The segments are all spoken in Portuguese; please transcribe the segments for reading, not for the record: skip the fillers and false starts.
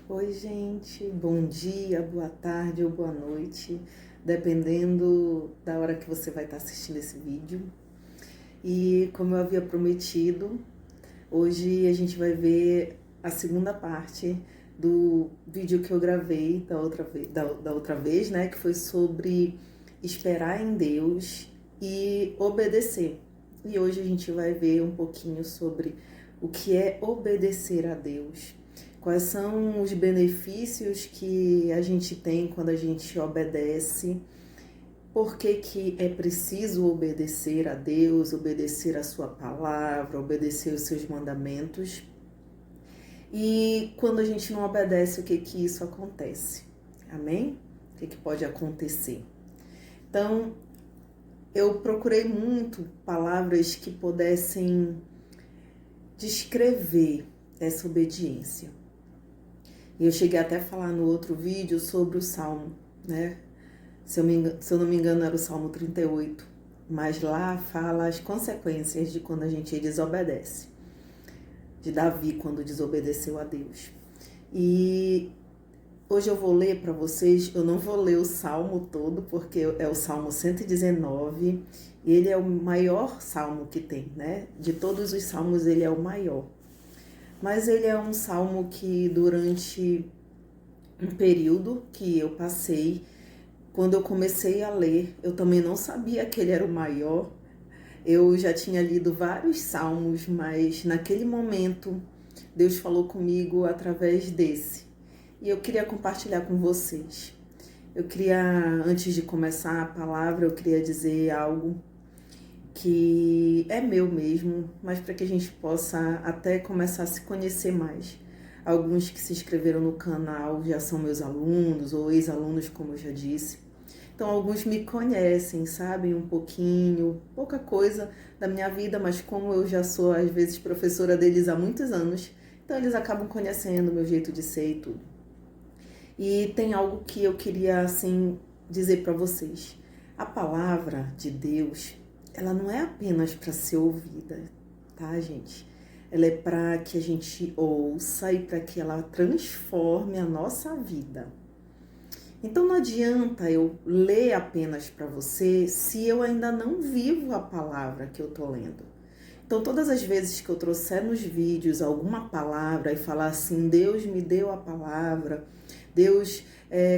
Oi, gente, bom dia, boa tarde ou boa noite, dependendo da hora que você vai estar assistindo esse vídeo. E como eu havia prometido, hoje a gente vai ver a segunda parte do vídeo que eu gravei da outra vez, né, que foi sobre esperar em Deus e obedecer. E hoje a gente vai ver um pouquinho sobre o que é obedecer a Deus. Quais são os benefícios que a gente tem quando a gente obedece? Por que que é preciso obedecer a Deus, obedecer a sua palavra, obedecer os seus mandamentos? E quando a gente não obedece, o que que isso acontece? Amém? O que que pode acontecer? Então, eu procurei muito palavras que pudessem descrever essa obediência. E eu cheguei até a falar no outro vídeo sobre o Salmo, né? Se eu não me engano, era o Salmo 38. Mas lá fala as consequências de quando a gente desobedece. De Davi, quando desobedeceu a Deus. E hoje eu vou ler para vocês, eu não vou ler o Salmo todo, porque é o Salmo 119, e ele é o maior salmo que tem, né? De todos os salmos, ele é o maior. Mas ele é um salmo que durante um período que eu passei, quando eu comecei a ler, eu também não sabia que ele era o maior. Eu já tinha lido vários salmos, mas naquele momento Deus falou comigo através desse. E eu queria compartilhar com vocês. Eu queria, antes de começar a palavra, eu queria dizer algo que é meu mesmo, mas para que a gente possa até começar a se conhecer mais. Alguns que se inscreveram no canal já são meus alunos ou ex-alunos, como eu já disse. Então, alguns me conhecem, sabem um pouquinho, pouca coisa da minha vida, mas como eu já sou, às vezes, professora deles há muitos anos, então eles acabam conhecendo o meu jeito de ser e tudo. E tem algo que eu queria, assim, dizer para vocês. A palavra de Deus, ela não é apenas para ser ouvida, tá, gente? Ela é para que a gente ouça e para que ela transforme a nossa vida. Então não adianta eu ler apenas para você se eu ainda não vivo a palavra que eu tô lendo. Então todas as vezes que eu trouxer nos vídeos alguma palavra e falar assim, Deus me deu a palavra, Deus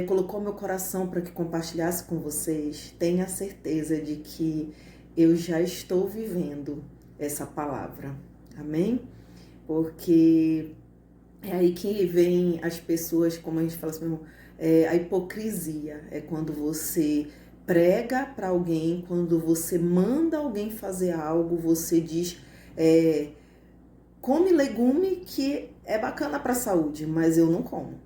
colocou meu coração para que compartilhasse com vocês, tenha certeza de que eu já estou vivendo essa palavra. Amém? Porque é aí que vem as pessoas, como a gente fala assim, a hipocrisia. É quando você prega para alguém, quando você manda alguém fazer algo, você diz, come legume que é bacana para a saúde, mas eu não como.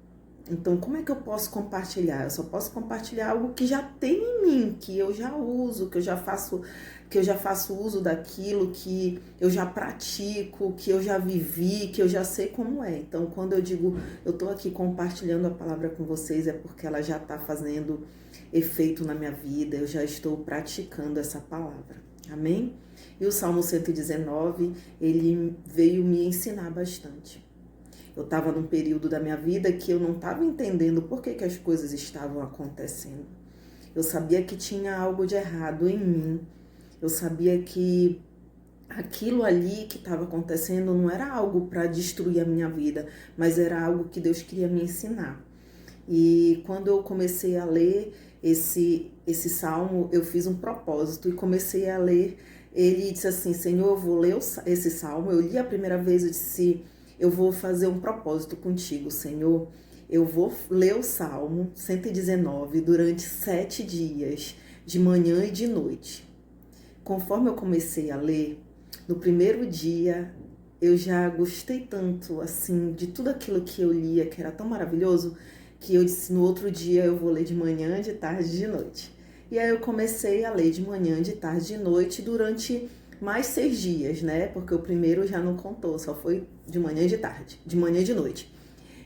Então, como é que eu posso compartilhar? Eu só posso compartilhar algo que já tem em mim, que eu já uso, que eu já faço uso daquilo, que eu já pratico, que eu já vivi, que eu já sei como é. Então, quando eu digo, eu estou aqui compartilhando a palavra com vocês, é porque ela já está fazendo efeito na minha vida, eu já estou praticando essa palavra. Amém? E o Salmo 119, ele veio me ensinar bastante. Eu estava num período da minha vida que eu não estava entendendo por que as coisas estavam acontecendo. Eu sabia que tinha algo de errado em mim. Eu sabia que aquilo ali que estava acontecendo não era algo para destruir a minha vida, mas era algo que Deus queria me ensinar. E quando eu comecei a ler esse salmo, eu fiz um propósito e comecei a ler. Ele disse assim, Senhor, eu vou ler esse salmo. Eu li a primeira vez, eu disse, eu vou fazer um propósito contigo, Senhor. Eu vou ler o Salmo 119 durante 7 dias, de manhã e de noite. Conforme eu comecei a ler, no primeiro dia eu já gostei tanto, assim, de tudo aquilo que eu lia, que era tão maravilhoso, que eu disse, no outro dia eu vou ler de manhã, de tarde e de noite. E aí eu comecei a ler de manhã, de tarde e de noite durante mais 6 dias, né? Porque o primeiro já não contou, só foi de manhã e de tarde, de manhã e de noite.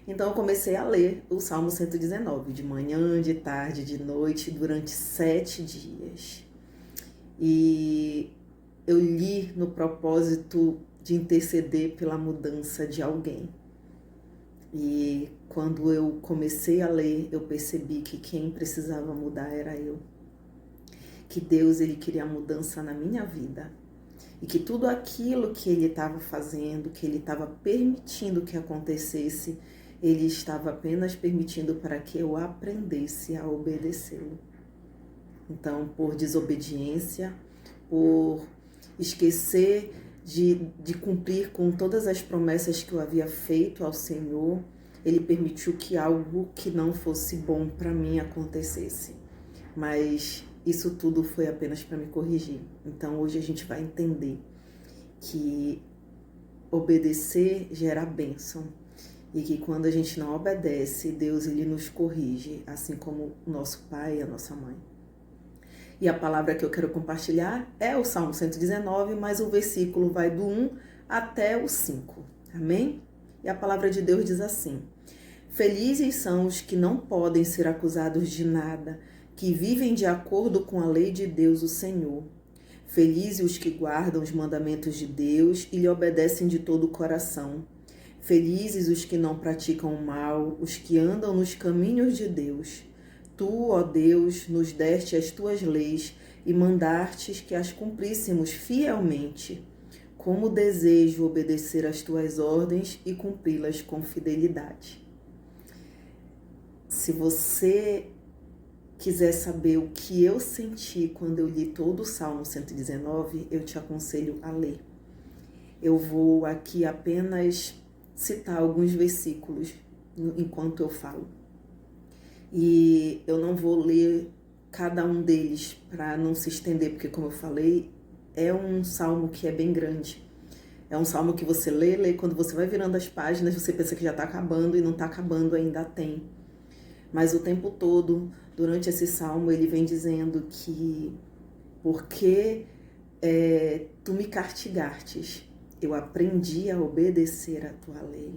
Então eu comecei a ler o Salmo 119, de manhã, de tarde, de noite, durante 7 dias. E eu li no propósito de interceder pela mudança de alguém. E quando eu comecei a ler, eu percebi que quem precisava mudar era eu. Que Deus, ele queria mudança na minha vida. E que tudo aquilo que ele estava fazendo, que ele estava permitindo que acontecesse, ele estava apenas permitindo para que eu aprendesse a obedecê-lo. Então, por desobediência, por esquecer de cumprir com todas as promessas que eu havia feito ao Senhor, ele permitiu que algo que não fosse bom para mim acontecesse. Mas isso tudo foi apenas para me corrigir. Então, hoje a gente vai entender que obedecer gera bênção. E que quando a gente não obedece, Deus, ele nos corrige, assim como o nosso pai e a nossa mãe. E a palavra que eu quero compartilhar é o Salmo 119, mas o versículo vai do 1 até o 5. Amém? E a palavra de Deus diz assim: Felizes são os que não podem ser acusados de nada, que vivem de acordo com a lei de Deus, o Senhor. Felizes os que guardam os mandamentos de Deus e lhe obedecem de todo o coração. Felizes os que não praticam o mal, os que andam nos caminhos de Deus. Tu, ó Deus, nos deste as tuas leis e mandastes que as cumpríssemos fielmente. Como desejo obedecer às tuas ordens e cumpri-las com fidelidade. Se você quiser saber o que eu senti quando eu li todo o Salmo 119, eu te aconselho a ler. Eu vou aqui apenas citar alguns versículos enquanto eu falo. E eu não vou ler cada um deles para não se estender, porque, como eu falei, é um salmo que é bem grande. É um salmo que você lê, quando você vai virando as páginas, você pensa que já está acabando e não está acabando, ainda tem. Mas o tempo todo, durante esse salmo, ele vem dizendo que porque tu me castigastes, eu aprendi a obedecer a tua lei.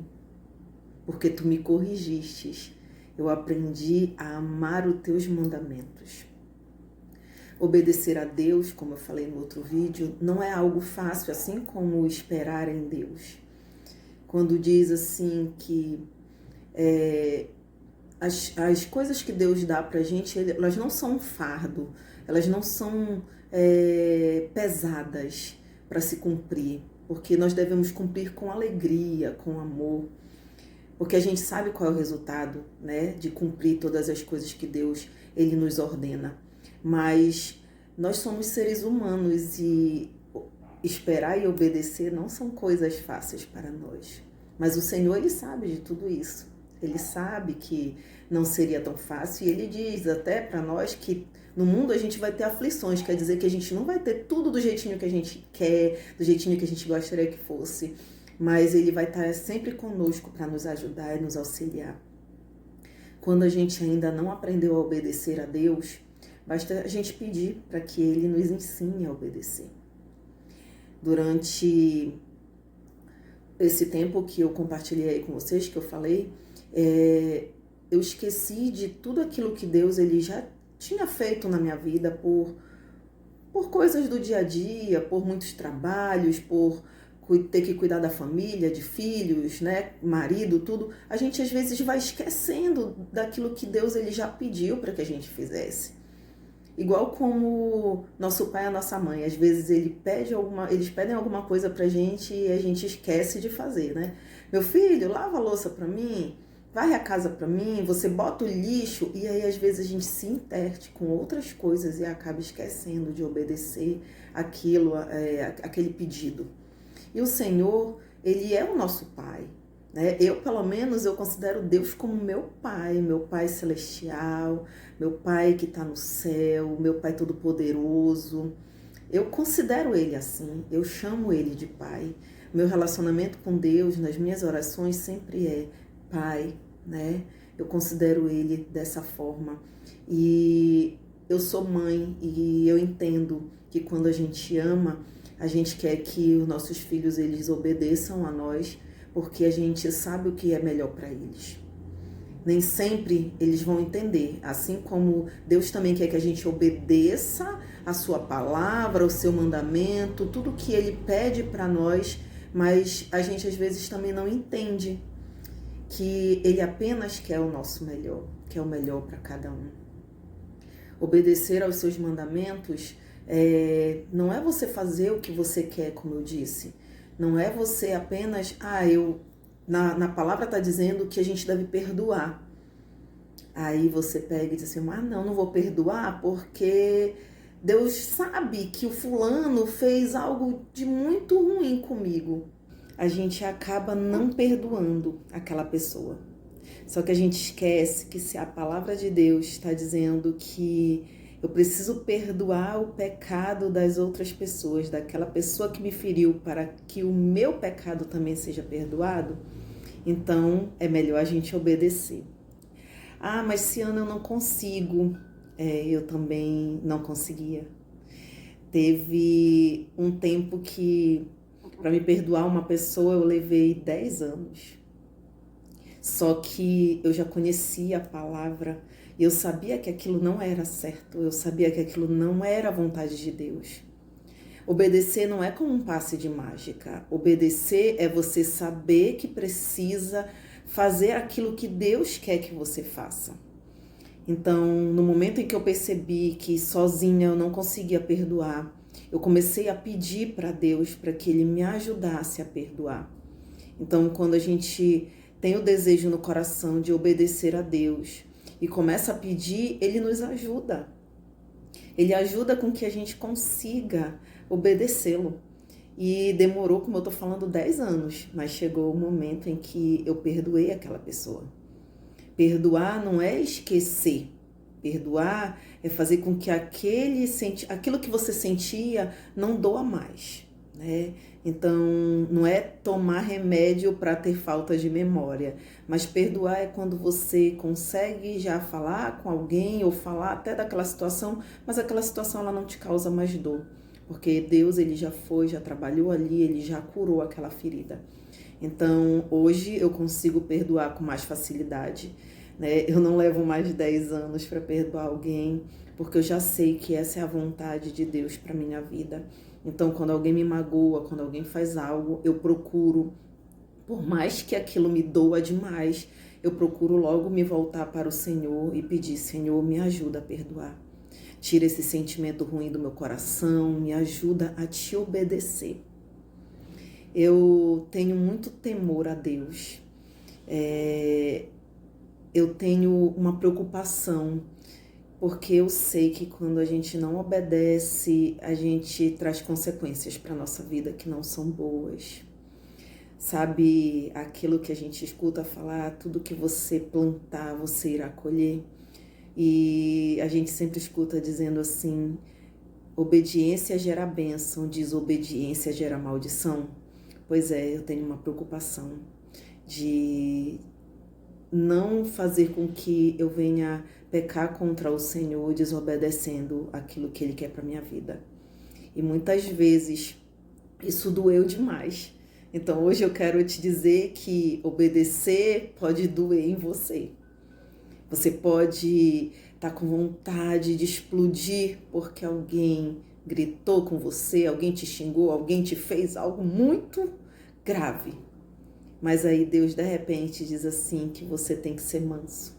Porque tu me corrigistes, eu aprendi a amar os teus mandamentos. Obedecer a Deus, como eu falei no outro vídeo, não é algo fácil, assim como esperar em Deus. Quando diz assim que as coisas que Deus dá pra gente, elas não são um fardo, elas não são pesadas para se cumprir, porque nós devemos cumprir com alegria, com amor. Porque a gente sabe qual é o resultado, né, de cumprir todas as coisas que Deus, ele nos ordena. Mas nós somos seres humanos e esperar e obedecer não são coisas fáceis para nós. Mas o Senhor, ele sabe de tudo isso. Ele sabe que não seria tão fácil e ele diz até para nós que no mundo a gente vai ter aflições, quer dizer que a gente não vai ter tudo do jeitinho que a gente quer, do jeitinho que a gente gostaria que fosse. Mas ele vai estar sempre conosco para nos ajudar e nos auxiliar. Quando a gente ainda não aprendeu a obedecer a Deus, basta a gente pedir para que ele nos ensine a obedecer. Durante esse tempo que eu compartilhei aí com vocês, que eu falei, eu esqueci de tudo aquilo que Deus ele já tinha feito na minha vida por coisas do dia a dia, por muitos trabalhos, por ter que cuidar da família, de filhos, né, marido, tudo. A gente às vezes vai esquecendo daquilo que Deus ele já pediu para que a gente fizesse. Igual como nosso pai e a nossa mãe, às vezes eles pedem alguma coisa pra gente e a gente esquece de fazer, né? Meu filho, lava a louça pra mim, varre a casa pra mim, você bota o lixo, e aí às vezes a gente se interte com outras coisas e acaba esquecendo de obedecer aquele pedido. E o Senhor, ele é o nosso Pai, né? Eu, pelo menos, eu considero Deus como meu Pai celestial, meu Pai que está no céu, meu Pai todo-poderoso. Eu considero Ele assim, eu chamo Ele de Pai. Meu relacionamento com Deus, nas minhas orações, sempre é Pai, né? Eu considero Ele dessa forma. E eu sou mãe e eu entendo que quando a gente ama, a gente quer que os nossos filhos eles obedeçam a nós, porque a gente sabe o que é melhor para eles. Nem sempre eles vão entender, assim como Deus também quer que a gente obedeça a sua palavra, o seu mandamento, tudo que ele pede para nós, mas a gente às vezes também não entende. que Ele apenas quer o nosso melhor, quer o melhor para cada um. Obedecer aos seus mandamentos não é você fazer o que você quer, como eu disse. Não é você apenas, na palavra está dizendo que a gente deve perdoar. Aí você pega e diz assim, não vou perdoar porque Deus sabe que o fulano fez algo de muito ruim comigo. A gente acaba não perdoando aquela pessoa. Só que a gente esquece que se a palavra de Deus está dizendo que eu preciso perdoar o pecado das outras pessoas, daquela pessoa que me feriu, para que o meu pecado também seja perdoado, então é melhor a gente obedecer. Mas esse ano eu não consigo. Eu também não conseguia. Teve um tempo que, para me perdoar uma pessoa, eu levei 10 anos. Só que eu já conhecia a palavra e eu sabia que aquilo não era certo, eu sabia que aquilo não era a vontade de Deus. Obedecer não é como um passe de mágica. Obedecer é você saber que precisa fazer aquilo que Deus quer que você faça. Então, no momento em que eu percebi que sozinha eu não conseguia perdoar, eu comecei a pedir para Deus para que Ele me ajudasse a perdoar. Então, quando a gente tem o desejo no coração de obedecer a Deus e começa a pedir, Ele nos ajuda. Ele ajuda com que a gente consiga obedecê-lo. E demorou, como eu estou falando, 10 anos, mas chegou o momento em que eu perdoei aquela pessoa. Perdoar não é esquecer. Perdoar é fazer com que aquilo que você sentia não doa mais, né? Então, não é tomar remédio para ter falta de memória, mas perdoar é quando você consegue já falar com alguém ou falar até daquela situação, mas aquela situação ela não te causa mais dor, porque Deus ele já trabalhou ali, ele já curou aquela ferida. Então, hoje eu consigo perdoar com mais facilidade, né? Eu não levo mais de 10 anos para perdoar alguém, porque eu já sei que essa é a vontade de Deus para minha vida. Então, quando alguém me magoa, quando alguém faz algo, eu procuro, por mais que aquilo me doa demais, eu procuro logo me voltar para o Senhor e pedir, Senhor, me ajuda a perdoar. Tira esse sentimento ruim do meu coração, me ajuda a te obedecer. Eu tenho muito temor a Deus. Eu tenho uma preocupação, porque eu sei que quando a gente não obedece, a gente traz consequências para a nossa vida que não são boas. Sabe aquilo que a gente escuta falar, tudo que você plantar, você irá colher? E a gente sempre escuta dizendo assim, obediência gera bênção, desobediência gera maldição. Pois é, eu tenho uma preocupação de não fazer com que eu venha pecar contra o Senhor, desobedecendo aquilo que Ele quer para minha vida. E muitas vezes isso doeu demais. Então hoje eu quero te dizer que obedecer pode doer em você. Você pode estar com vontade de explodir porque alguém gritou com você, alguém te xingou, alguém te fez algo muito grave. Mas aí Deus de repente diz assim que você tem que ser manso,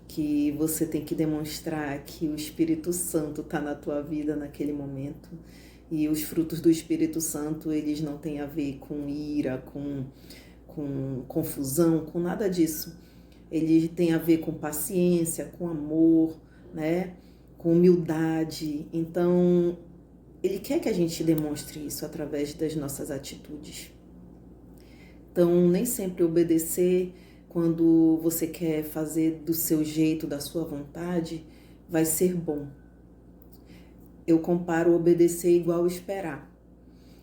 que você tem que demonstrar que o Espírito Santo está na tua vida naquele momento. E os frutos do Espírito Santo, eles não têm a ver com ira, com confusão, com nada disso. Ele tem a ver com paciência, com amor, né? Com humildade. Então, Ele quer que a gente demonstre isso através das nossas atitudes. Então, nem sempre obedecer quando você quer fazer do seu jeito, da sua vontade, vai ser bom. Eu comparo obedecer igual esperar.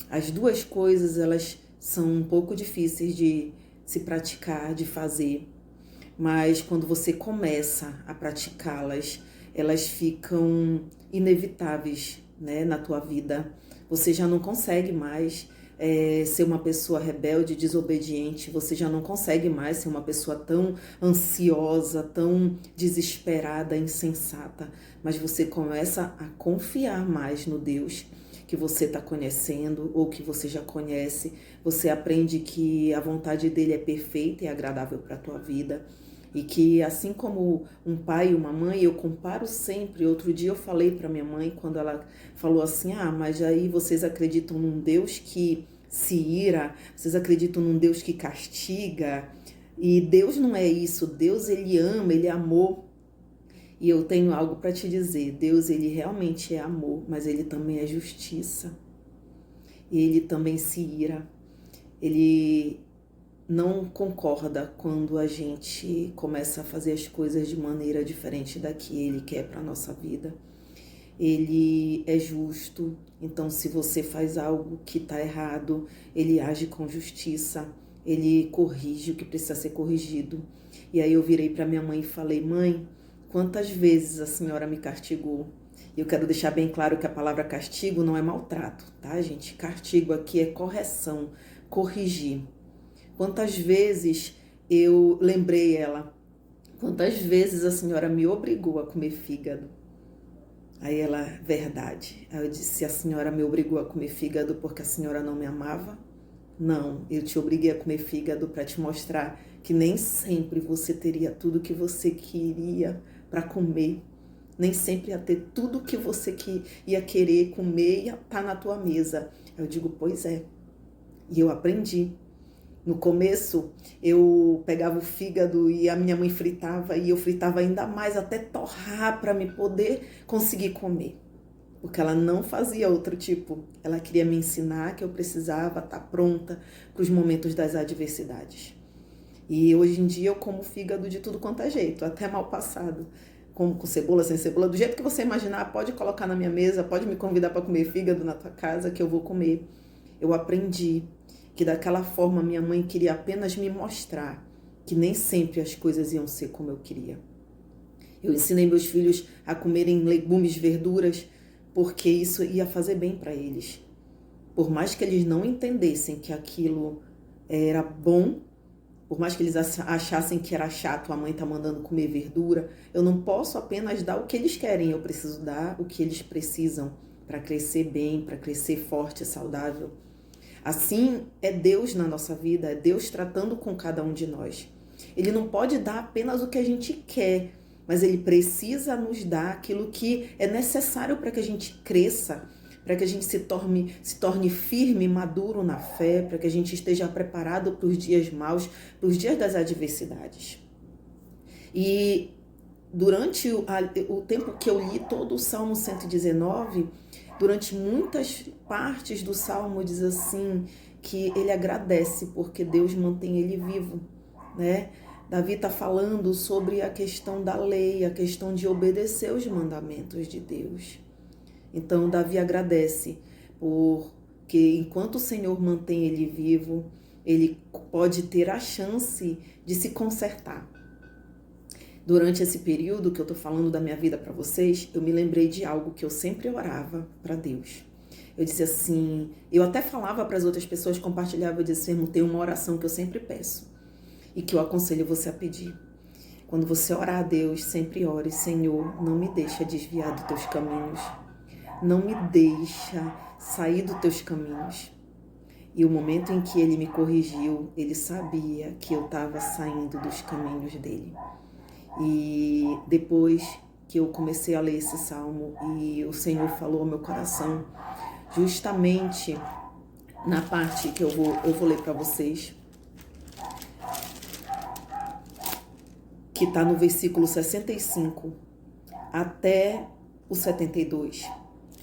As duas coisas, elas são um pouco difíceis de se praticar, de fazer. Mas quando você começa a praticá-las, elas ficam inevitáveis, né, na tua vida. Você já não consegue mais ser uma pessoa rebelde, desobediente. Você já não consegue mais ser uma pessoa tão ansiosa, tão desesperada, insensata. Mas você começa a confiar mais no Deus que você está conhecendo ou que você já conhece. Você aprende que a vontade dele é perfeita e agradável para a tua vida. E que assim como um pai e uma mãe, eu comparo sempre. Outro dia eu falei para minha mãe, quando ela falou assim, mas aí vocês acreditam num Deus que se ira, vocês acreditam num Deus que castiga, e Deus não é isso. Deus, ele ama, ele é amor. E eu tenho algo para te dizer, Deus, ele realmente é amor, mas ele também é justiça. E ele também se ira. Ele não concorda quando a gente começa a fazer as coisas de maneira diferente da que ele quer para a nossa vida. Ele é justo, então se você faz algo que está errado, ele age com justiça, ele corrige o que precisa ser corrigido. E aí eu virei para minha mãe e falei, mãe, quantas vezes a senhora me castigou? Eu quero deixar bem claro que a palavra castigo não é maltrato, tá, gente? Castigo aqui é correção, corrigir. Quantas vezes eu lembrei ela, quantas vezes a senhora me obrigou a comer fígado? Aí ela, verdade. Aí eu disse, a senhora me obrigou a comer fígado porque a senhora não me amava? Não, eu te obriguei a comer fígado para te mostrar que nem sempre você teria tudo que você queria para comer. Nem sempre ia ter tudo que você ia querer comer e ia estar na tua mesa. Eu digo, pois é. E eu aprendi. No começo, eu pegava o fígado e a minha mãe fritava, e eu fritava ainda mais até torrar para me poder conseguir comer. Porque ela não fazia outro tipo. Ela queria me ensinar que eu precisava estar pronta para os momentos das adversidades. E hoje em dia eu como fígado de tudo quanto é jeito, até mal passado. Como com cebola, sem cebola, do jeito que você imaginar, pode colocar na minha mesa, pode me convidar para comer fígado na tua casa que eu vou comer. Eu aprendi que daquela forma minha mãe queria apenas me mostrar que nem sempre as coisas iam ser como eu queria. Eu ensinei meus filhos a comerem legumes, verduras, porque isso ia fazer bem para eles. Por mais que eles não entendessem que aquilo era bom, por mais que eles achassem que era chato, a mãe tá mandando comer verdura, eu não posso apenas dar o que eles querem, eu preciso dar o que eles precisam para crescer bem, para crescer forte e saudável. Assim é Deus na nossa vida, é Deus tratando com cada um de nós. Ele não pode dar apenas o que a gente quer, mas Ele precisa nos dar aquilo que é necessário para que a gente cresça, para que a gente se torne firme, maduro na fé, para que a gente esteja preparado para os dias maus, para os dias das adversidades. E durante o tempo que eu li todo o Salmo 119, durante muitas partes do Salmo diz assim, que ele agradece porque Deus mantém ele vivo, né? Davi está falando sobre a questão da lei, a questão de obedecer os mandamentos de Deus. Então, Davi agradece porque enquanto o Senhor mantém ele vivo, ele pode ter a chance de se consertar. Durante esse período que eu estou falando da minha vida para vocês, eu me lembrei de algo que eu sempre orava para Deus. Eu dizia assim, eu até falava para as outras pessoas, compartilhava, eu dizia assim, tem uma oração que eu sempre peço e que eu aconselho você a pedir. Quando você orar a Deus, sempre ore, Senhor, não me deixa desviar dos teus caminhos. Não me deixa sair dos teus caminhos. E o momento em que ele me corrigiu, ele sabia que eu estava saindo dos caminhos dele. E depois que eu comecei a ler esse salmo e o Senhor falou ao meu coração, justamente na parte que eu vou ler para vocês, que está no versículo 65 até o 72.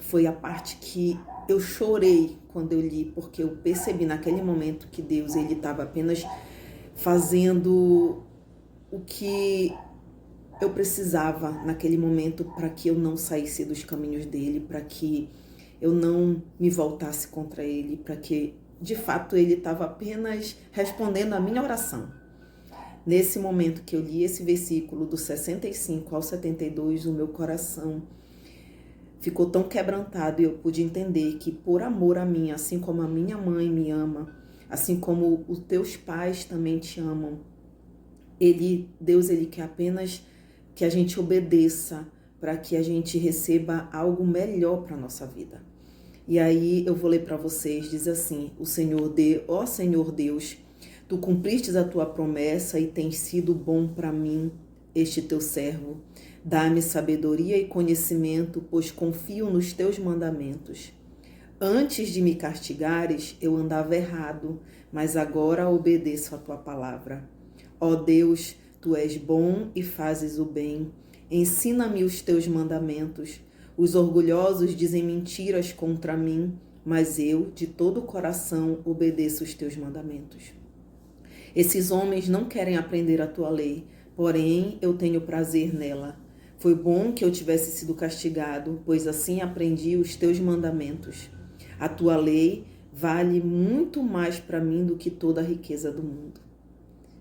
Foi a parte que eu chorei quando eu li, porque eu percebi naquele momento que Deus ele estava apenas fazendo o que eu precisava naquele momento para que eu não saísse dos caminhos dele, para que eu não me voltasse contra ele, para que de fato ele estava apenas respondendo a minha oração. Nesse momento que eu li esse versículo do 65 ao 72, o meu coração ficou tão quebrantado e eu pude entender que por amor a mim, assim como a minha mãe me ama, assim como os teus pais também te amam, Deus ele quer apenas que a gente obedeça para que a gente receba algo melhor para a nossa vida. E aí eu vou ler para vocês, diz assim, ó Senhor Deus, tu cumpristes a tua promessa e tens sido bom para mim, este teu servo. Dá-me sabedoria e conhecimento, pois confio nos teus mandamentos. Antes de me castigares, eu andava errado, mas agora obedeço a tua palavra. Ó Deus, tu és bom e fazes o bem. Ensina-me os teus mandamentos. Os orgulhosos dizem mentiras contra mim, mas eu, de todo o coração, obedeço os teus mandamentos. Esses homens não querem aprender a tua lei, porém eu tenho prazer nela. Foi bom que eu tivesse sido castigado, pois assim aprendi os teus mandamentos. A tua lei vale muito mais para mim do que toda a riqueza do mundo.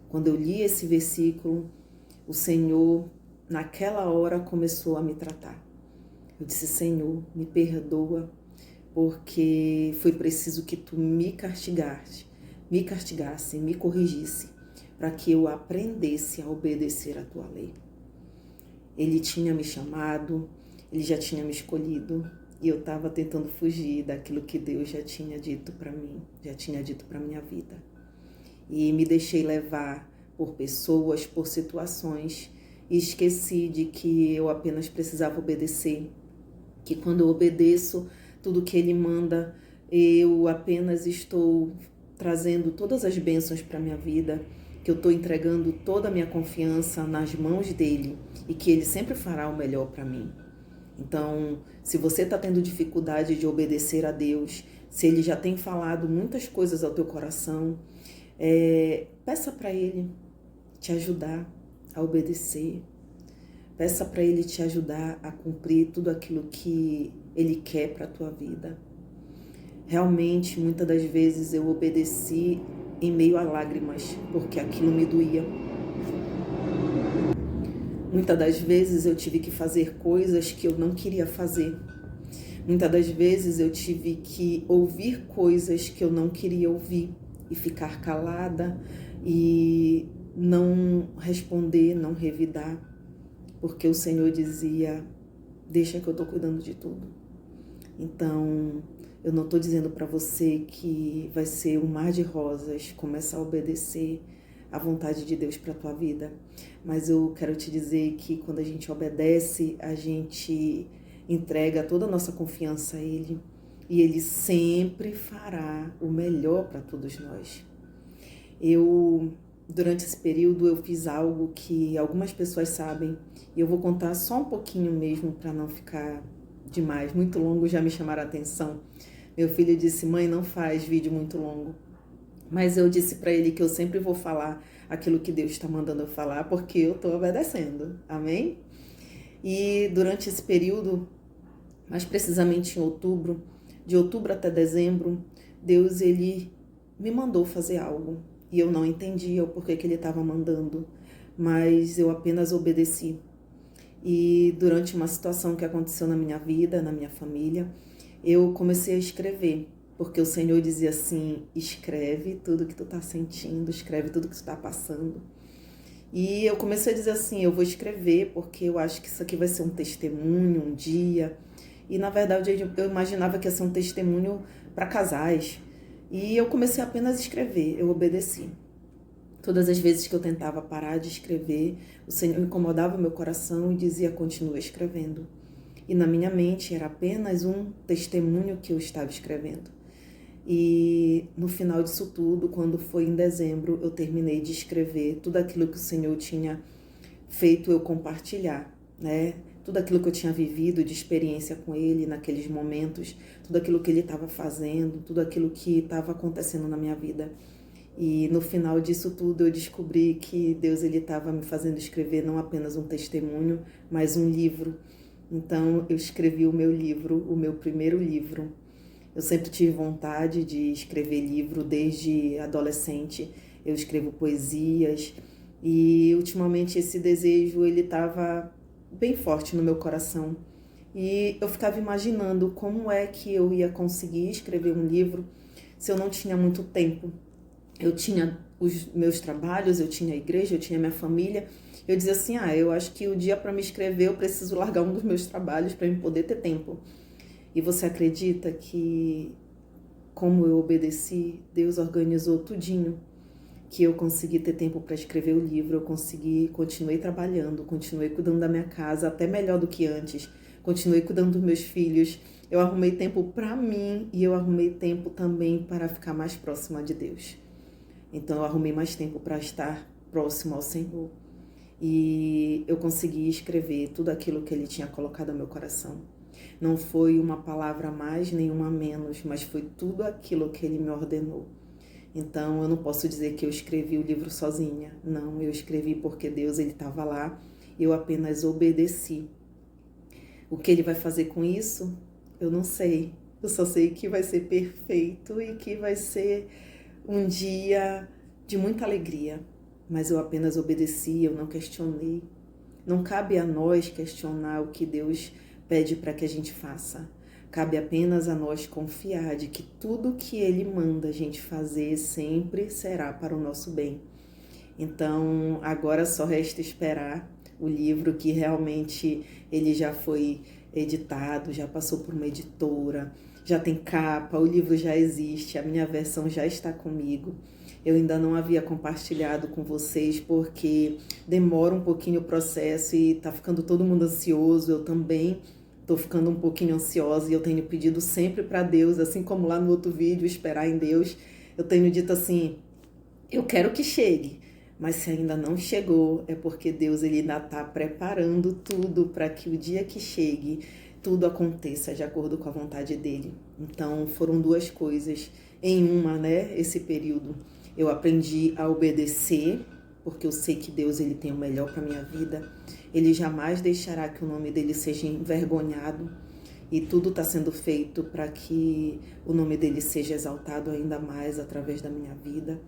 Quando eu li esse versículo, o Senhor, naquela hora, começou a me tratar. Eu disse, Senhor, me perdoa, porque foi preciso que tu me castigasse, me corrigisse, para que eu aprendesse a obedecer a tua lei. Ele tinha me chamado, ele já tinha me escolhido, e eu estava tentando fugir daquilo que Deus já tinha dito para mim, já tinha dito para minha vida. E me deixei levar por pessoas, por situações, e esqueci de que eu apenas precisava obedecer, que quando eu obedeço tudo que Ele manda, eu apenas estou trazendo todas as bênçãos para a minha vida, que eu estou entregando toda a minha confiança nas mãos dEle e que Ele sempre fará o melhor para mim. Então, se você está tendo dificuldade de obedecer a Deus, se Ele já tem falado muitas coisas ao teu coração, peça para Ele te ajudar a obedecer. Peça para Ele te ajudar a cumprir tudo aquilo que Ele quer para a tua vida. Realmente, muitas das vezes eu obedeci em meio a lágrimas, porque aquilo me doía. Muitas das vezes eu tive que fazer coisas que eu não queria fazer. Muitas das vezes eu tive que ouvir coisas que eu não queria ouvir e ficar calada e não responder, não revidar, porque o Senhor dizia, deixa que eu estou cuidando de tudo. Então, eu não estou dizendo para você que vai ser um mar de rosas começar a obedecer à vontade de Deus para a tua vida, mas eu quero te dizer que quando a gente obedece, a gente entrega toda a nossa confiança a Ele e Ele sempre fará o melhor para todos nós. Durante esse período, eu fiz algo que algumas pessoas sabem e eu vou contar só um pouquinho mesmo para não ficar demais, muito longo, já me chamaram a atenção. Meu filho disse, mãe, não faz vídeo muito longo. Mas eu disse para ele que eu sempre vou falar aquilo que Deus está mandando eu falar, porque eu estou obedecendo. Amém? E durante esse período, mais precisamente em outubro, de outubro até dezembro, Deus, Ele me mandou fazer algo. E eu não entendia o porquê que Ele estava mandando, mas eu apenas obedeci. E durante uma situação que aconteceu na minha vida, na minha família, eu comecei a escrever. Porque o Senhor dizia assim, escreve tudo que tu tá sentindo, escreve tudo que tu tá passando. E eu comecei a dizer assim, eu vou escrever porque eu acho que isso aqui vai ser um testemunho um dia. E na verdade eu imaginava que ia ser um testemunho para casais. E eu comecei apenas a escrever, eu obedeci. Todas as vezes que eu tentava parar de escrever, o Senhor incomodava o meu coração e dizia, continua escrevendo. E na minha mente era apenas um testemunho que eu estava escrevendo. E no final disso tudo, quando foi em dezembro, eu terminei de escrever tudo aquilo que o Senhor tinha feito eu compartilhar, né? Tudo aquilo que eu tinha vivido de experiência com Ele naqueles momentos, tudo aquilo que Ele estava fazendo, tudo aquilo que estava acontecendo na minha vida. E no final disso tudo eu descobri que Deus ele estava me fazendo escrever não apenas um testemunho, mas um livro. Então eu escrevi o meu livro, o meu primeiro livro. Eu sempre tive vontade de escrever livro desde adolescente. Eu escrevo poesias e ultimamente esse desejo ele estava bem forte no meu coração. E eu ficava imaginando como é que eu ia conseguir escrever um livro se eu não tinha muito tempo. Eu tinha os meus trabalhos, eu tinha a igreja, eu tinha a minha família. Eu dizia assim, eu acho que o dia para me escrever eu preciso largar um dos meus trabalhos para eu poder ter tempo. E você acredita que, como eu obedeci, Deus organizou tudinho, que eu consegui ter tempo para escrever o livro, eu continuei trabalhando, continuei cuidando da minha casa, até melhor do que antes, continuei cuidando dos meus filhos, eu arrumei tempo para mim e eu arrumei tempo também para ficar mais próxima de Deus. Então eu arrumei mais tempo para estar próximo ao Senhor. E eu consegui escrever tudo aquilo que Ele tinha colocado no meu coração. Não foi uma palavra a mais, nenhuma a menos, mas foi tudo aquilo que Ele me ordenou. Então eu não posso dizer que eu escrevi o livro sozinha. Não, eu escrevi porque Deus ele estava lá, eu apenas obedeci. O que Ele vai fazer com isso? Eu não sei. Eu só sei que vai ser perfeito e que vai ser um dia de muita alegria. Mas eu apenas obedeci, eu não questionei. Não cabe a nós questionar o que Deus pede para que a gente faça. Cabe apenas a nós confiar de que tudo que Ele manda a gente fazer sempre será para o nosso bem. Então, agora só resta esperar o livro que realmente ele já foi editado, já passou por uma editora, já tem capa, o livro já existe, a minha versão já está comigo. Eu ainda não havia compartilhado com vocês porque demora um pouquinho o processo e tá ficando todo mundo ansioso, eu também estou ficando um pouquinho ansiosa e eu tenho pedido sempre para Deus, assim como lá no outro vídeo, esperar em Deus. Eu tenho dito assim, eu quero que chegue, mas se ainda não chegou, é porque Deus ele ainda está preparando tudo para que o dia que chegue, tudo aconteça de acordo com a vontade dele. Então foram duas coisas em uma, né, esse período. Eu aprendi a obedecer, porque eu sei que Deus ele tem o melhor para minha vida. Ele jamais deixará que o nome dele seja envergonhado. E tudo está sendo feito para que o nome dele seja exaltado ainda mais através da minha vida.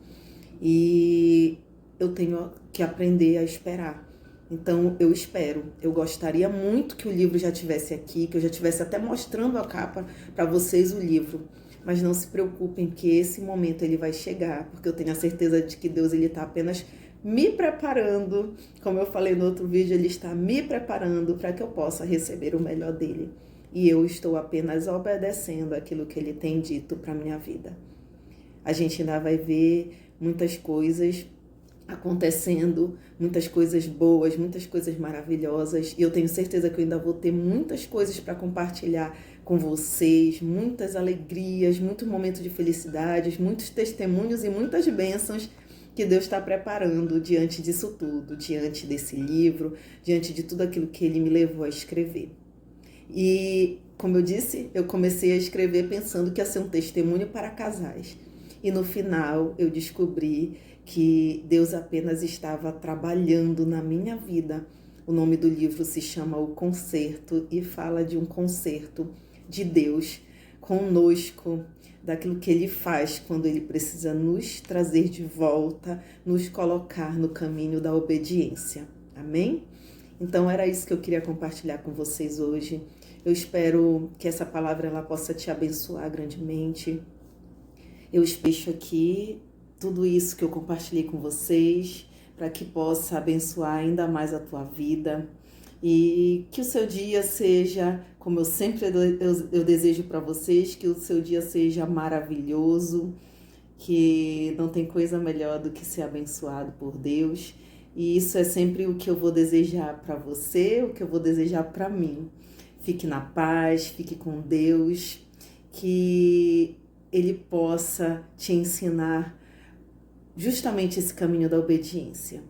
E eu tenho que aprender a esperar. Então eu espero. Eu gostaria muito que o livro já estivesse aqui, que eu já estivesse até mostrando a capa para vocês o livro. Mas não se preocupem que esse momento ele vai chegar, porque eu tenho a certeza de que Deus ele está apenas me preparando, como eu falei no outro vídeo, ele está me preparando para que eu possa receber o melhor dele. E eu estou apenas obedecendo aquilo que ele tem dito para a minha vida. A gente ainda vai ver muitas coisas acontecendo, muitas coisas boas, muitas coisas maravilhosas. E eu tenho certeza que eu ainda vou ter muitas coisas para compartilhar com vocês, muitas alegrias, muitos momentos de felicidades, muitos testemunhos e muitas bênçãos que Deus está preparando diante disso tudo, diante desse livro, diante de tudo aquilo que Ele me levou a escrever. E, como eu disse, eu comecei a escrever pensando que ia ser um testemunho para casais. E no final eu descobri que Deus apenas estava trabalhando na minha vida. O nome do livro se chama O Concerto e fala de um concerto de Deus conosco, daquilo que Ele faz quando Ele precisa nos trazer de volta, nos colocar no caminho da obediência. Amém? Então era isso que eu queria compartilhar com vocês hoje. Eu espero que essa palavra ela possa te abençoar grandemente. Eu deixo aqui tudo isso que eu compartilhei com vocês para que possa abençoar ainda mais a tua vida e que o seu dia seja, como eu sempre eu desejo para vocês, que o seu dia seja maravilhoso, que não tem coisa melhor do que ser abençoado por Deus. E isso é sempre o que eu vou desejar para você, o que eu vou desejar para mim. Fique na paz, fique com Deus, que Ele possa te ensinar justamente esse caminho da obediência.